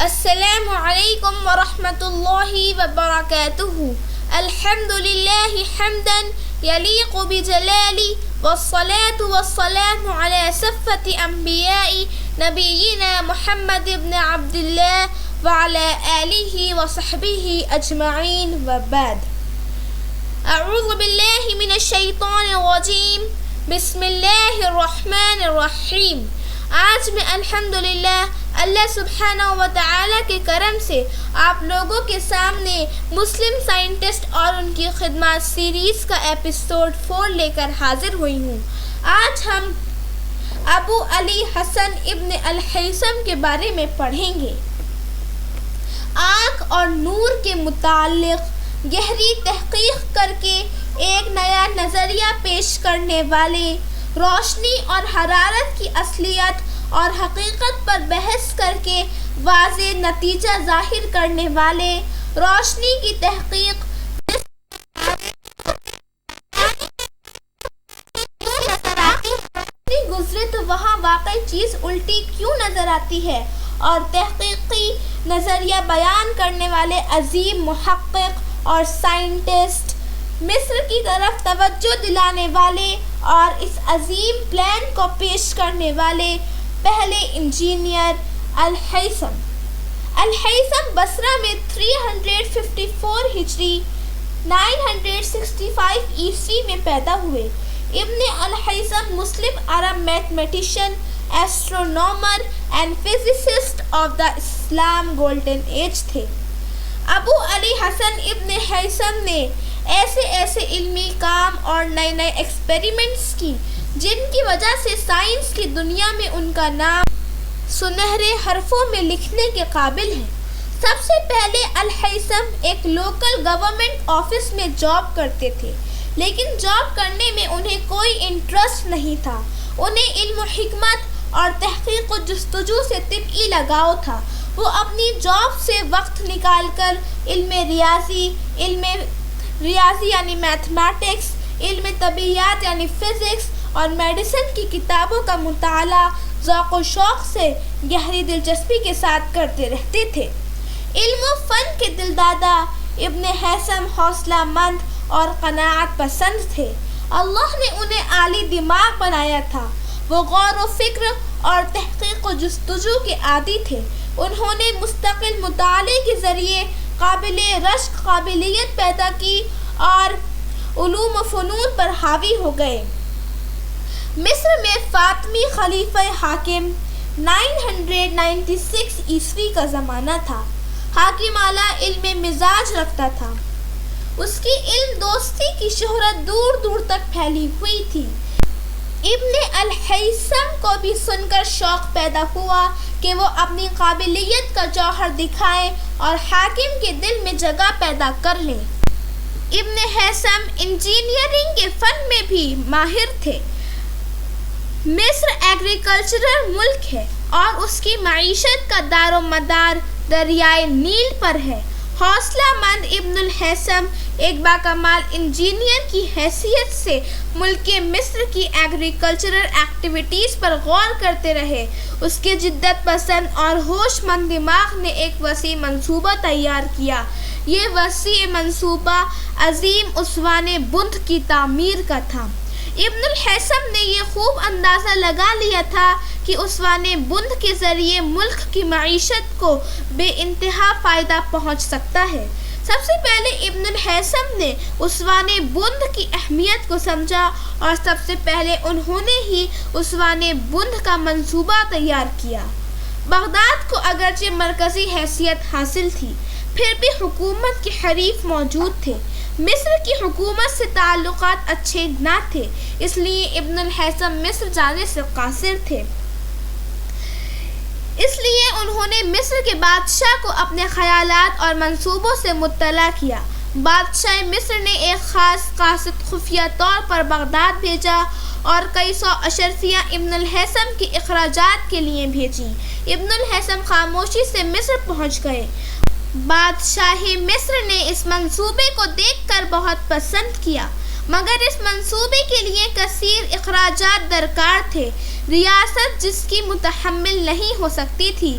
السلام علیکم ورحمۃ اللہ وبرکاتہ. الحمد للہ حمدا یلیق بجلالہ والصلاة والسلام علی صفوۃ انبیاء نبینا محمد بن عبد اللہ وعلی آلہ وصحبہ اجمعین وبعد. اعوذ باللہ من الشیطان الرجیم. بسم اللہ الرحمن الرحیم. آج میں الحمدللہ اللہ سبحانہ و تعالیٰ کے کرم سے آپ لوگوں کے سامنے مسلم سائنٹسٹ اور ان کی خدمات سیریز کا ایپیسوڈ 4 لے کر حاضر ہوئی ہوں. آج ہم ابو علی حسن ابن الہیثم کے بارے میں پڑھیں گے. آنکھ اور نور کے متعلق گہری تحقیق کر کے ایک نیا نظریہ پیش کرنے والے، روشنی اور حرارت کی اصلیت اور حقیقت پر بحث کر کے واضح نتیجہ ظاہر کرنے والے، روشنی کی تحقیق گزرے تو وہاں واقعی چیز الٹی کیوں نظر آتی ہے، اور تحقیقی نظریہ بیان کرنے والے عظیم محقق اور سائنٹسٹ، مصر کی طرف توجہ دلانے والے اور اس عظیم پلان کو پیش کرنے والے پہلے انجینئر الہیثم. الہیثم بصرہ میں 354 ہجری 965 عیسوی میں پیدا ہوئے. ابن الہیثم مسلم عرب mathematician, astronomer and physicist of the Islam golden age تھے. ابو علی حسن ابن ہیثم نے ایسے علمی کام اور نئے ایکسپیریمنٹس کی جن کی وجہ سے سائنس کی دنیا میں ان کا نام سنہرے حرفوں میں لکھنے کے قابل ہے. سب سے پہلے الہیثم ایک لوکل گورنمنٹ آفس میں جاب کرتے تھے، لیکن جاب کرنے میں انہیں کوئی انٹرسٹ نہیں تھا. انہیں علم و حکمت اور تحقیق و جستجو سے طبعی لگاؤ تھا. وہ اپنی جاب سے وقت نکال کر علم ریاضی یعنی میتھمیٹکس، علم طبیعیات یعنی فزکس اور میڈیسن کی کتابوں کا مطالعہ ذوق و شوق سے گہری دلچسپی کے ساتھ کرتے رہتے تھے. علم و فن کے دلدادہ ابن ہیثم حوصلہ مند اور قناعت پسند تھے. اللہ نے انہیں عالی دماغ بنایا تھا. وہ غور و فکر اور تحقیق و جستجو کے عادی تھے. انہوں نے مستقل مطالعے کے ذریعے قابل رشک قابلیت پیدا کی اور علوم و فنون پر حاوی ہو گئے. مصر میں فاطمی خلیفہ حاکم 996 عیسوی کا زمانہ تھا. حاکم اعلیٰ علم مزاج رکھتا تھا. اس کی علم دوستی کی شہرت دور دور تک پھیلی ہوئی تھی. ابن الہیثم کو بھی سن کر شوق پیدا ہوا کہ وہ اپنی قابلیت کا جوہر دکھائیں اور حاکم کے دل میں جگہ پیدا کر لیں. ابن ہیثم انجینئرنگ کے فن میں بھی ماہر تھے. مصر ایگریکلچرل ملک ہے اور اس کی معیشت کا دار و مدار دریائے نیل پر ہے. حوصلہ مند ابن الہیثم ایک باکمال انجینئر کی حیثیت سے ملک مصر کی ایگریکلچرل ایکٹیویٹیز پر غور کرتے رہے. اس کے جدت پسند اور ہوش مند دماغ نے ایک وسیع منصوبہ تیار کیا. یہ وسیع منصوبہ عظیم اسوان بند کی تعمیر کا تھا. ابن الہیثم نے یہ خوب اندازہ لگا لیا تھا کہ اسوان بند کے ذریعے ملک کی معیشت کو بے انتہا فائدہ پہنچ سکتا ہے. سب سے پہلے ابن الہیثم نے اسوان بند کی اہمیت کو سمجھا اور سب سے پہلے انہوں نے ہی اسوان بند کا منصوبہ تیار کیا. بغداد کو اگرچہ مرکزی حیثیت حاصل تھی، پھر بھی حکومت کے حریف موجود تھے. مصر کی حکومت سے تعلقات اچھے نہ تھے، اس لیے ابن الہیثم مصر جانے سے قاصر تھے. اس لیے انہوں نے مصر کے بادشاہ کو اپنے خیالات اور منصوبوں سے مطلع کیا. بادشاہ مصر نے ایک خاص قاصد خفیہ طور پر بغداد بھیجا اور کئی سو اشرفیاں ابن الہیثم کے اخراجات کے لیے بھیجیں. ابن الہیثم خاموشی سے مصر پہنچ گئے. بادشاہ مصر نے اس منصوبے کو دیکھ کر بہت پسند کیا، مگر اس منصوبے کے لیے کثیر اخراجات درکار تھے. ریاست جس کی متحمل نہیں ہو سکتی تھی.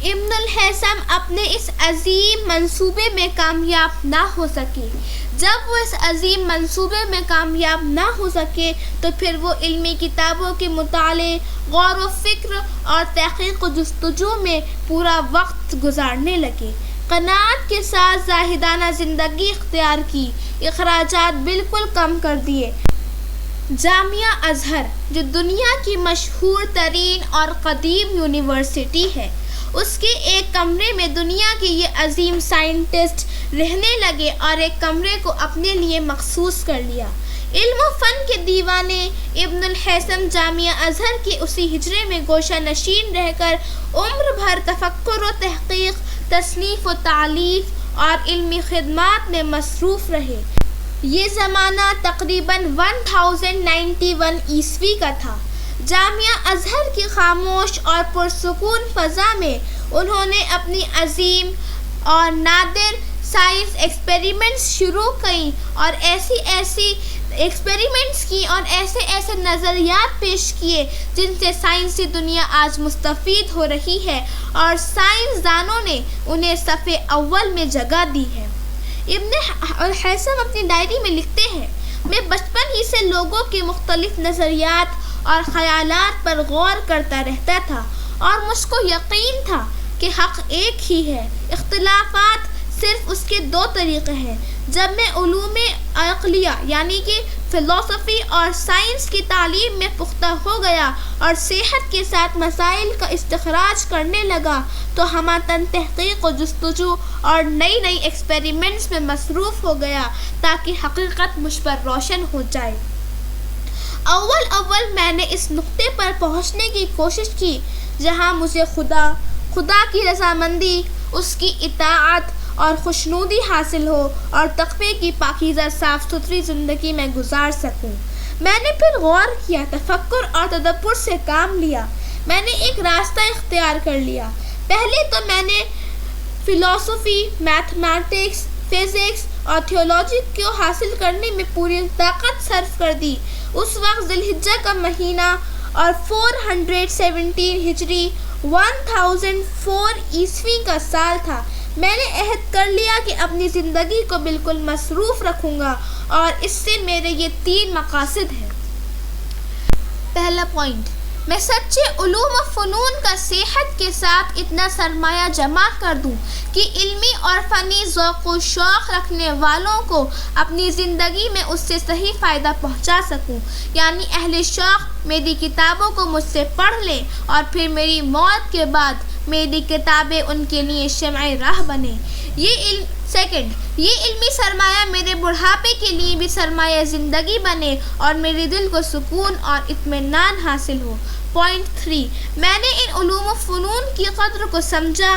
ابن الہیثم اپنے اس عظیم منصوبے میں کامیاب نہ ہو سکے۔ جب وہ اس عظیم منصوبے میں کامیاب نہ ہو سکے تو پھر وہ علمی کتابوں کے مطالعے، غور و فکر اور تحقیق و جستجو میں پورا وقت گزارنے لگے۔ قناعت کے ساتھ زاہدانہ زندگی اختیار کی، اخراجات بالکل کم کر دیے۔ جامعہ ازہر، جو دنیا کی مشہور ترین اور قدیم یونیورسٹی ہے، اس کے ایک کمرے میں دنیا کے یہ عظیم سائنٹسٹ رہنے لگے اور ایک کمرے کو اپنے لیے مخصوص کر لیا۔ علم و فن کے دیوانے ابن الہیثم جامعہ ازہر کے اسی حجرے میں گوشہ نشین رہ کر عمر بھر تفکر و تحقیق، تصنیف و تالیف اور علمی خدمات میں مصروف رہے۔ یہ زمانہ تقریباً 1091 عیسوی کا تھا۔ جامعہ ازہر کی خاموش اور پرسکون فضا میں انہوں نے اپنی عظیم اور نادر سائنس ایکسپیریمنٹس شروع کیں اور ایسی ایکسپیریمنٹس کی اور ایسے نظریات پیش کیے جن سے سائنسی دنیا آج مستفید ہو رہی ہے اور سائنسدانوں نے انہیں صفِ اول میں جگہ دی ہے۔ ابن الہیثم اپنی ڈائری میں لکھتے ہیں، میں بچپن ہی سے لوگوں کے مختلف نظریات اور خیالات پر غور کرتا رہتا تھا اور مجھ کو یقین تھا کہ حق ایک ہی ہے، اختلافات صرف اس کے دو طریقے ہیں۔ جب میں علوم عقلیہ یعنی کہ فلسفی اور سائنس کی تعلیم میں پختہ ہو گیا اور صحت کے ساتھ مسائل کا استخراج کرنے لگا تو ہمہ تحقیق و جستجو اور نئی ایکسپیریمنٹس میں مصروف ہو گیا تاکہ حقیقت مجھ پر روشن ہو جائے۔ اول میں نے اس نقطے پر پہنچنے کی کوشش کی جہاں مجھے خدا کی رضامندی، اس کی اطاعت اور خوشنودی حاصل ہو اور تقوی کی پاکیزہ صاف ستھری زندگی میں گزار سکوں۔ میں نے پھر غور کیا، تفکر اور تدبر سے کام لیا۔ میں نے ایک راستہ اختیار کر لیا۔ پہلے تو میں نے فلسفی، میتھمیٹکس، فزکس اور تھیولوجی کو حاصل کرنے میں پوری طاقت صرف کر دی۔ اس وقت ذی الحجہ کا مہینہ اور 417 ہجری 1004 عیسوی کا سال تھا۔ میں نے عہد کر لیا کہ اپنی زندگی کو بالکل مصروف رکھوں گا اور اس سے میرے یہ 3 مقاصد ہیں۔ پہلا پوائنٹ، میں سچے علوم و فنون کا صحت کے ساتھ اتنا سرمایہ جمع کر دوں کہ علمی اور فنی ذوق و شوق رکھنے والوں کو اپنی زندگی میں اس سے صحیح فائدہ پہنچا سکوں، یعنی اہل شوق میری کتابوں کو مجھ سے پڑھ لیں اور پھر میری موت کے بعد میری کتابیں ان کے لیے شمع راہ بنے۔ یہ علمی سرمایہ میرے بڑھاپے کے لیے بھی سرمایہ زندگی بنے اور میرے دل کو سکون اور اطمینان حاصل ہو۔ پوائنٹ 3، میں نے ان علوم و فنون کی قدر کو سمجھا،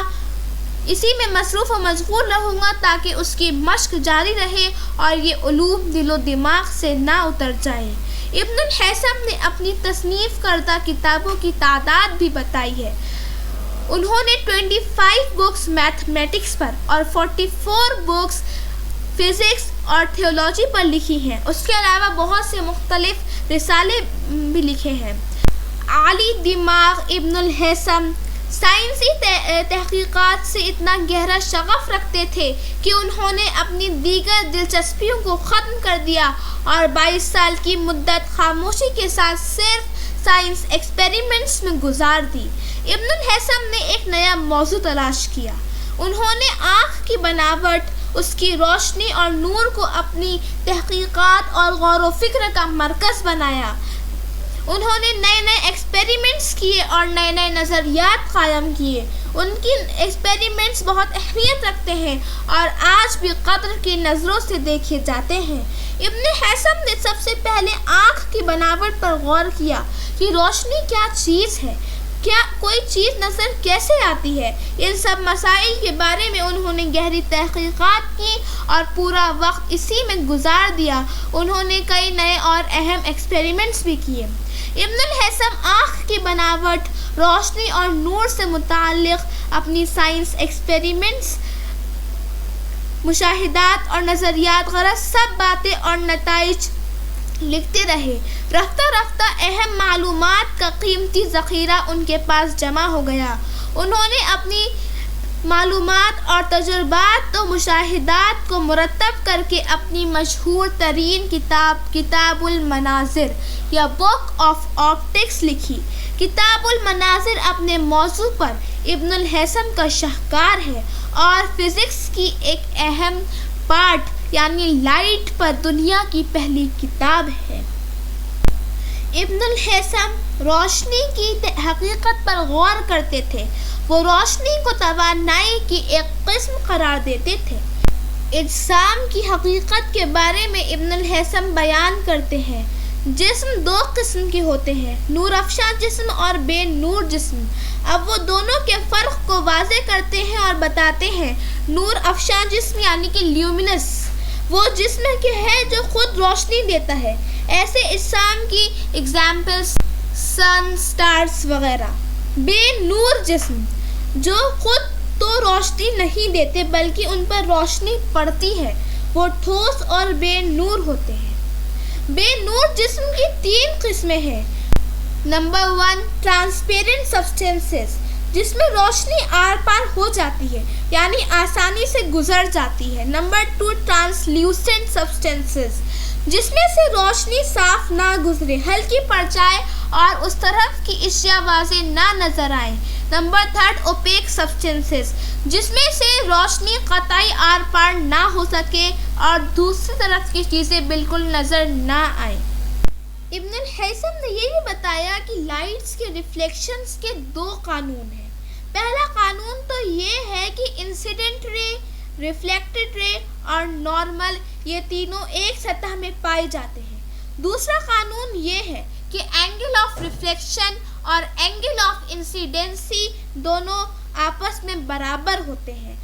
اسی میں مصروف و مشغول رہوں گا تاکہ اس کی مشق جاری رہے اور یہ علوم دل و دماغ سے نہ اتر جائیں۔ ابن الہیثم نے اپنی تصنیف کردہ کتابوں کی تعداد بھی بتائی ہے۔ انہوں نے 25 بکس میتھمیٹکس پر اور 44 بکس فزکس اور تھیولوجی پر لکھی ہیں۔ اس کے علاوہ بہت سے مختلف رسالے بھی لکھے ہیں۔ عالی دماغ ابن الہیثم سائنسی تحقیقات سے اتنا گہرا شغف رکھتے تھے کہ انہوں نے اپنی دیگر دلچسپیوں کو ختم کر دیا اور 22 سال کی مدت خاموشی کے ساتھ صرف سائنس ایکسپیریمنٹس میں گزار دی۔ ابن الہیثم نے ایک نیا موضوع تلاش کیا۔ انہوں نے آنکھ کی بناوٹ، اس کی روشنی اور نور کو اپنی تحقیقات اور غور و فکر کا مرکز بنایا۔ انہوں نے نئے ایکسپیریمنٹس کیے اور نئے نظریات قائم کیے۔ ان کی ایکسپیریمنٹس بہت اہمیت رکھتے ہیں اور آج بھی قدر کی نظروں سے دیکھے جاتے ہیں۔ ابن الہیثم نے سب سے پہلے آنکھ کی بناوٹ پر غور کیا کہ روشنی کیا چیز ہے، کیا کوئی چیز نظر کیسے آتی ہے۔ ان سب مسائل کے بارے میں انہوں نے گہری تحقیقات کی اور پورا وقت اسی میں گزار دیا۔ انہوں نے کئی نئے اور اہم ایکسپیریمنٹس بھی کیے۔ ابن الہیثم آنکھ کی بناوٹ، روشنی اور نور سے متعلق اپنی سائنس ایکسپیریمنٹس، مشاہدات اور نظریات غرض سب باتیں اور نتائج لکھتے رہے۔ رفتہ رفتہ اہم معلومات کا قیمتی ذخیرہ ان کے پاس جمع ہو گیا۔ انہوں نے اپنی معلومات اور تجربات و مشاہدات کو مرتب کر کے اپنی مشہور ترین کتاب المناظر یا بک آف آپٹکس لکھی۔ کتاب المناظر اپنے موضوع پر ابن الہیثم کا شاہکار ہے اور فزکس کی ایک اہم پارٹ یعنی لائٹ پر دنیا کی پہلی کتاب ہے۔ ابن الہیثم روشنی کی حقیقت پر غور کرتے تھے۔ وہ روشنی کو توانائی کی ایک قسم قرار دیتے تھے۔ اجسام کی حقیقت کے بارے میں ابن الہیثم بیان کرتے ہیں۔ جسم دو قسم کے ہوتے ہیں، نور افشاں جسم اور بے نور جسم۔ اب وہ دونوں کے فرق کو واضح کرتے ہیں اور بتاتے ہیں۔ نور افشاں جسم یعنی کہ لیومینس وہ جسم کے ہے جو خود روشنی دیتا ہے۔ ایسے اجسام کی ایگزامپلز سن، سٹارز وغیرہ۔ بے نور جسم جو خود تو روشنی نہیں دیتے بلکہ ان پر روشنی پڑتی ہے، وہ ٹھوس اور بے نور ہوتے ہیں۔ بے نور جسم کی 3 قسمیں ہیں۔ نمبر 1 ٹرانسپیرنٹ سبسٹینسز جس میں روشنی آر پار ہو جاتی ہے یعنی آسانی سے گزر جاتی ہے۔ نمبر 2 ٹرانسلیوسنٹ سبسٹینسز جس میں سے روشنی صاف نہ گزرے، ہلکی پڑ جائے اور اس طرف کی اشیاء واضح نہ نظر آئیں۔ نمبر 3 اوپیک سبسٹینسز جس میں سے روشنی قطعی آر پار نہ ہو سکے اور دوسری طرف کی چیزیں بالکل نظر نہ آئیں۔ ابن الہیثم نے یہ بھی بتایا کہ لائٹس کے ریفلیکشنز کے 2 قانون ہیں۔ پہلا قانون تو یہ ہے کہ انسیڈنٹ رے، ریفلیکٹڈ رے اور نارمل یہ تینوں ایک سطح میں پائے جاتے ہیں۔ دوسرا قانون یہ ہے کہ اینگل آف ریفلیکشن اور اینگل آف انسیڈنسی دونوں آپس میں برابر ہوتے ہیں۔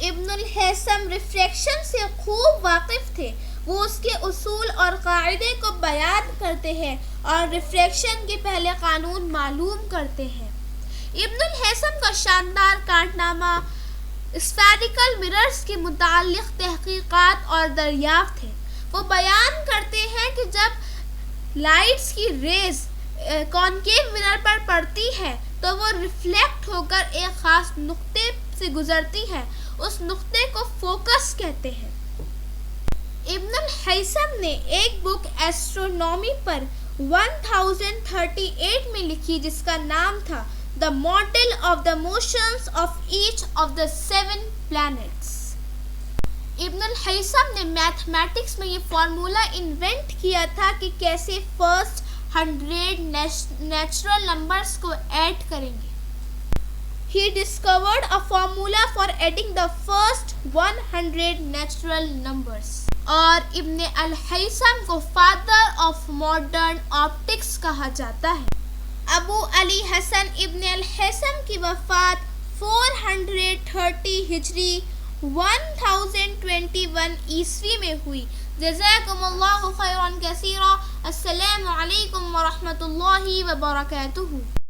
ابن الہیثم ریفریکشن سے خوب واقف تھے۔ وہ اس کے اصول اور قاعدے کو بیان کرتے ہیں اور ریفریکشن کے پہلے قانون معلوم کرتے ہیں۔ ابن الہیثم کا شاندار کارنامہ اسفیریکل مررز کے متعلق تحقیقات اور دریافت ہے۔ وہ بیان کرتے ہیں کہ جب لائٹس کی ریز کانکیو مرر پر پڑتی ہے تو وہ ریفلیکٹ ہو کر ایک خاص نقطے سے گزرتی ہے، اس نقطے کو فوکس کہتے ہیں۔ ابن الہیثم نے ایک بک ایسٹرونومی پر 1038 میں لکھی جس کا نام تھا The Model of the Motions of Each of the 7 Planets۔ ابن الہیثم نے میتھمیٹکس میں یہ فارمولا انوینٹ کیا تھا کہ کیسے فرسٹ 100 نیچرل نمبرز کو ایڈ کریں گے۔ He discovered a formula for adding the first 100 natural numbers۔ اور ابن الہیثم کو فادر آف ماڈرن آپٹکس کہا جاتا ہے۔ ابو علی حسن ابن الہیثم کی وفات 430 ہجری 1021 عیسوی میں ہوئی۔ جزاکم اللہ خیرا کثیرا۔ السلام علیکم ورحمۃ اللہ وبرکاتہ۔